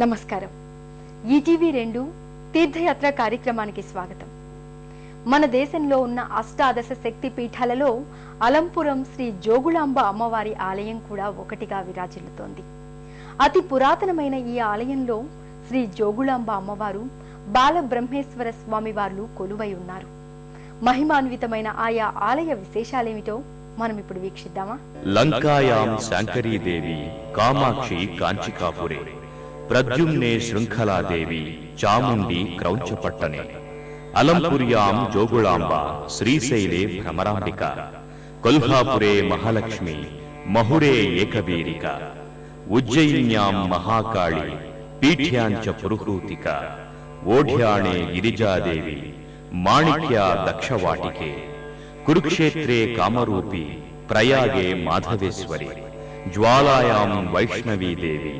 నమస్కారం. ఈటీవీ2 తీర్థయాత్ర కార్యక్రమానికి స్వాగతం. మన దేశంలో ఉన్న అష్టాదశ శక్తి పీఠాలలో అలంపురం శ్రీ జోగులాంబ అమ్మవారి ఆలయం కూడా ఒకటిగా విరాజిల్లుతోంది. అతి పురాతనమైన ఈ ఆలయంలో శ్రీ జోగులాంబ అమ్మవారు, బాలబ్రహ్మేశ్వర స్వామి వార్లు కొలువై ఉన్నారు. మహిమాన్వితమైన ఆయా ఆలయ విశేషాలేమిటో మనం ఇప్పుడు వీక్షిద్దామా? లంకాయాం శాంకరీదేవి కామాక్షి కాంచికాపురే, ప్రద్యుమ్నే శృంఖలాదేవి చాముండి క్రౌంచపట్టనే, అలంపుర్యాం జోగులాంబ శ్రీశైలే భ్రమరాంబిక, కొల్హాపురే మహాలక్ష్మి మహురే ఏకవీరిక, ఉజ్జయిన్యాం మహాకాళి పీఠ్యాంచ పురుహూతిక, ఓఢ్యాణే గిరిజాదేవి మాణిక్యా దక్షవాటికే, కురుక్షేత్రే కామరూపి ప్రయాగే మాధవేశ్వరి, జ్వాలాయాం వైష్ణవీదేవి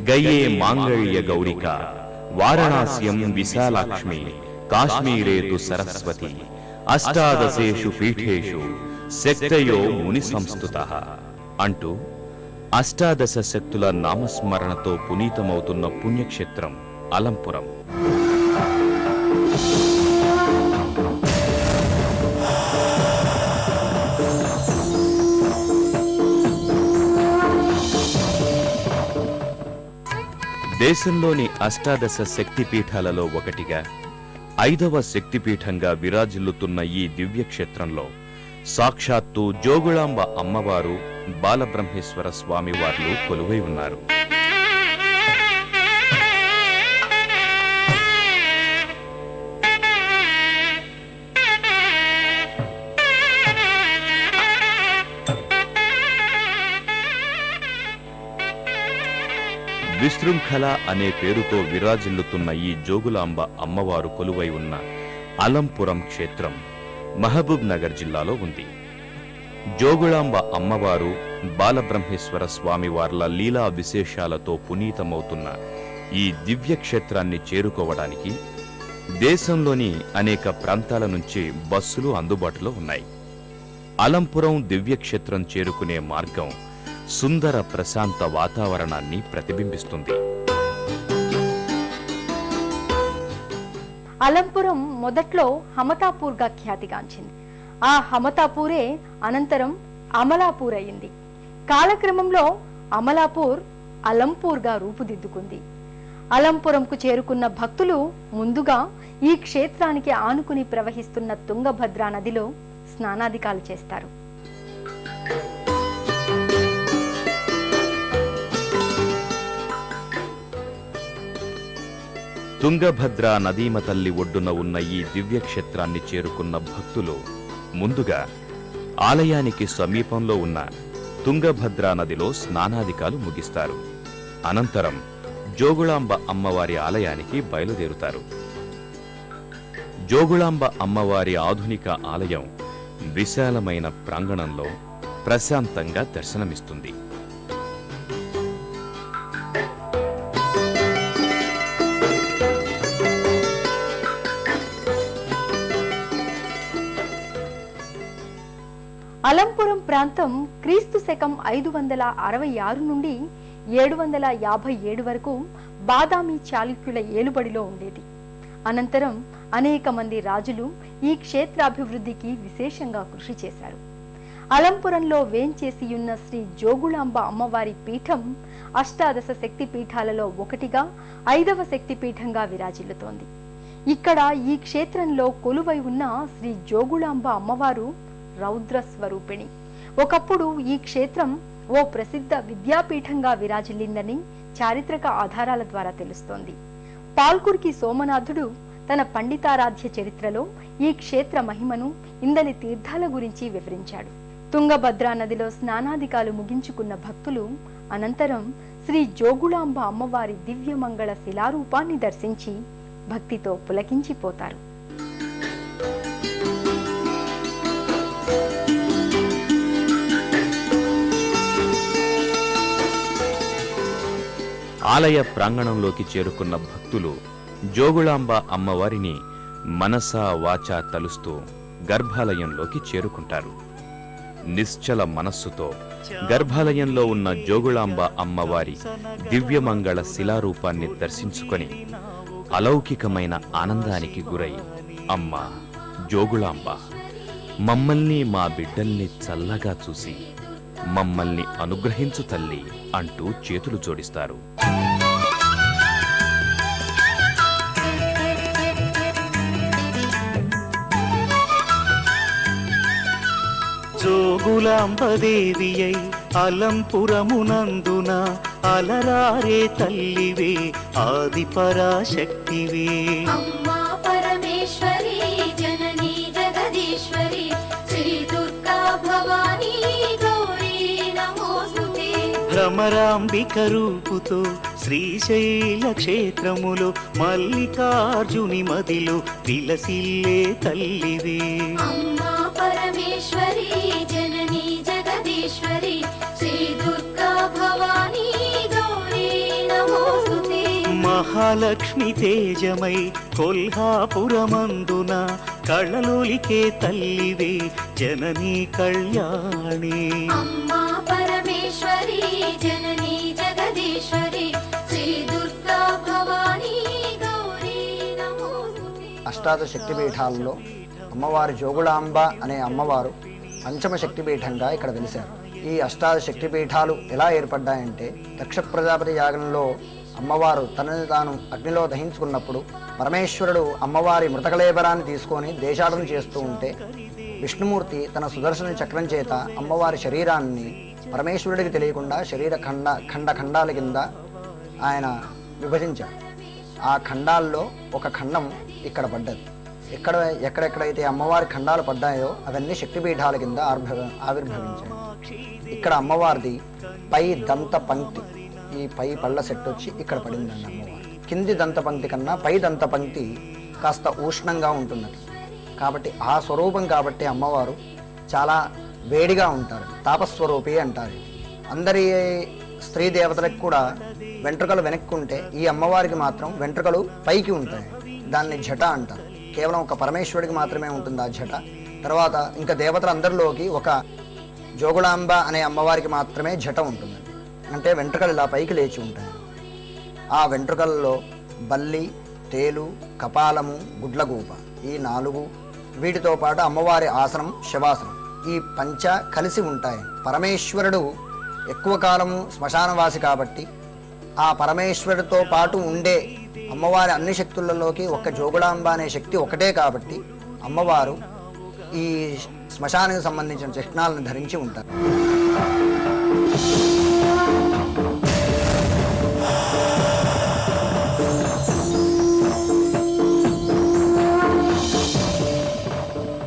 గయే మాంగళ్య గౌరిక, వారణాస్యం విశాలాక్ష్మి కాశ్మీరే తు సరస్వతి, అష్టాదశేషు పీఠేషు శక్తయో ముని సంస్థుతః అంటూ అష్టాదశ శక్తుల నామస్మరణతో పునీతమవుతున్న పుణ్యక్షేత్రం అలంపురం. దేశంలోని అష్టాదశ శక్తిపీఠాలలో ఒకటిగా 5వ శక్తిపీఠంగా విరాజిల్లుతున్న ఈ దివ్యక్షేత్రంలో సాక్షాత్తు జోగులాంబ అమ్మవారు, బాలబ్రహ్మేశ్వర స్వామి వార్లు కొలువై ఉన్నారు. విశృంఖల అనే పేరుతో విరాజిల్లుతున్న ఈ జోగులాంబ అమ్మవారు కొలువై ఉన్న అలంపురం క్షేత్రం మహబూబ్ నగర్ జిల్లాలో ఉంది. జోగులాంబ అమ్మవారు, బాలబ్రహ్మేశ్వర స్వామి వార్ల లీలా విశేషాలతో పునీతమవుతున్న ఈ దివ్యక్షేత్రాన్ని చేరుకోవడానికి దేశంలోని అనేక ప్రాంతాల నుంచి బస్సులు అందుబాటులో ఉన్నాయి. అలంపురం దివ్యక్షేత్రం చేరుకునే మార్గం సుందర ప్రశాంత వాతావరణాన్ని ప్రతిబింబిస్తుంది. అలంపురం మొదట్లో హమతాపూర్గా ఖ్యాతిగాంచింది. ఆ హమతాపూరే అనంతరం అమలాపూర్ అయింది. కాలక్రమంలో అమలాపూర్ అలంపూర్గా రూపుదిద్దుకుంది. అలంపురంకు చేరుకున్న భక్తులు ముందుగా ఈ క్షేత్రానికి ఆనుకుని ప్రవహిస్తున్న తుంగభద్రా నదిలో స్నానాధికాలు చేస్తారు. తుంగభద్రా నదీమ తల్లి ఒడ్డున ఉన్న ఈ దివ్యక్షేత్రాన్ని చేరుకున్న భక్తులు ముందుగా ఆలయానికి సమీపంలో ఉన్న తుంగభద్రా నదిలో స్నానాధికాలు ముగిస్తారు. అనంతరం జోగులాంబ అమ్మవారి ఆలయానికి బయలుదేరుతారు. జోగులాంబ అమ్మవారి ఆధునిక ఆలయం విశాలమైన ప్రాంగణంలో ప్రశాంతంగా దర్శనమిస్తుంది. అలంపురం ప్రాంతం క్రీస్తు శకం 566 నుండి 757 వరకు బాదామి చాళుక్యుల ఏలుబడిలో ఉండేది. అనంతరం అనేక మంది రాజులు ఈ క్షేత్రాభివృద్ధికి విశేషంగా కృషి చేశారు. అలంపురంలో వేంచేసియున్న శ్రీ జోగులాంబ అమ్మవారి పీఠం అష్టాదశ శక్తి పీఠాలలో ఒకటిగా 5వ శక్తిపీఠంగా విరాజిల్లుతోంది. ఇక్కడ ఈ క్షేత్రంలో కొలువై ఉన్న శ్రీ జోగులాంబ అమ్మవారు రౌద్ర స్వరూపిణి. ఒకప్పుడు ఈ క్షేత్రం ఓ ప్రసిద్ధ విద్యాపీఠంగా విరాజిల్లిందని చారిత్రక ఆధారాల ద్వారా తెలుస్తోంది. పాల్కుర్కి సోమనాథుడు తన పండితారాధ్య చరిత్రలో ఈ క్షేత్ర మహిమను, ఇందలి తీర్థాల గురించి వివరించాడు. తుంగభద్రా నదిలో స్నానాధికాలు ముగించుకున్న భక్తులు అనంతరం శ్రీ జోగులాంబ అమ్మవారి దివ్యమంగళ శిలారూపాన్ని దర్శించి భక్తితో పులకించిపోతారు. ఆలయ ప్రాంగణంలోకి చేరుకున్న భక్తులు జోగులాంబ అమ్మవారిని మనసా వాచా తలుస్తూ గర్భాలయంలోకి చేరుకుంటారు. నిశ్చల మనస్సుతో గర్భాలయంలో ఉన్న జోగులాంబ అమ్మవారి దివ్యమంగళ శిలారూపాన్ని దర్శించుకొని అలౌకికమైన ఆనందానికి గురై, అమ్మా జోగులాంబ, మమ్మల్ని మా బిడ్డల్ని చల్లగా చూసి మమ్మల్ని అనుగ్రహించు తల్లి అంటూ చేతులు జోడిస్తారు. జోగులాంబదేవియై అలంపురమునందున అలరారే తల్లివే, ఆది పరాశక్తివే. అమ్మా పరమేశ్వరి జననీ జగదీశ్వరి శ్రీ దుర్గా భవానీ గౌరీ నమోస్తుతే. భ్రమరాంబిక రూపుతో శ్రీశైల క్షేత్రములో మల్లికార్జుని మదిలో విలసిల్లే తల్లివే. అమ్మా పరమేశ్వరి జననీ జగదీశ్వరి శ్రీ దుర్గా భవానీ గౌరీ నమోస్తుతే. మహాలక్ష్మి తేజమై కొల్హాపురమందున కళలోలికే తల్లివే, జననీ కళ్యాణి. అమ్మా పరమేశ్వరి జననీ జగదీశ్వరి శ్రీ దుర్గా భవానీ గౌరీ నమోస్తుతే. అష్టాదశ శక్తిపీఠాలలో అమ్మవారి జోగులాంబ అనే అమ్మవారు పంచమ శక్తిపీఠంగా ఇక్కడ వెలిశారు. ఈ అష్టాదశ శక్తిపీఠాలు ఎలా ఏర్పడ్డాయంటే, దక్ష ప్రజాపతి యాగంలో అమ్మవారు తనని తాను అగ్నిలో దహించుకున్నప్పుడు పరమేశ్వరుడు అమ్మవారి మృతకళేబరాన్ని తీసుకొని దేశాటన చేస్తూ ఉంటే, విష్ణుమూర్తి తన సుదర్శన చక్రం చేత అమ్మవారి శరీరాన్ని పరమేశ్వరుడికి తెలియకుండా శరీర ఖండాల కింద ఆయన విభజించారు. ఆ ఖండాల్లో ఒక ఖండం ఇక్కడ పడ్డది. ఎక్కడెక్కడైతే అమ్మవారి ఖండాలు పడ్డాయో అవన్నీ శక్తిపీఠాల కింద ఆవిర్భవించాయి. ఇక్కడ అమ్మవారిది పై దంత పంక్తి, ఈ పై పళ్ళ సెట్ వచ్చి ఇక్కడ పడిందండి అమ్మవారు. కింది దంత పంక్తి కన్నా పై దంత పంక్తి కాస్త ఉష్ణంగా ఉంటున్నది కాబట్టి, ఆ స్వరూపం కాబట్టి అమ్మవారు చాలా వేడిగా ఉంటారు. తాపస్వరూపి అంటారు. అందరి స్త్రీ దేవతలకు కూడా వెంట్రుకలు వెనక్కుంటే, ఈ అమ్మవారికి మాత్రం వెంట్రుకలు పైకి ఉంటాయి. దాన్ని జట అంటారు. కేవలం ఒక పరమేశ్వరుడికి మాత్రమే ఉంటుంది ఆ జట. తర్వాత ఇంకా దేవతలందరిలోకి ఒక జోగులాంబ అనే అమ్మవారికి మాత్రమే జట ఉంటుంది. అంటే వెంట్రుకలు ఇలా పైకి లేచి ఉంటాయి. ఆ వెంట్రుకలలో బల్లి, తేలు, కపాలము, గుడ్లగూప, ఈ 4, వీటితో పాటు అమ్మవారి ఆసనం శవాసనం, ఈ పంచ కలిసి ఉంటాయి. పరమేశ్వరుడు ఎక్కువ కాలము శ్మశానవాసి కాబట్టి, ఆ పరమేశ్వరుడితో పాటు ఉండే అమ్మవారి అన్ని శక్తులలోకి ఒక్క జోగులాంబ అనే శక్తి ఒకటే కాబట్టి అమ్మవారు ఈ శ్మశానానికి సంబంధించిన చిహ్నాలను ధరించి ఉంటారు.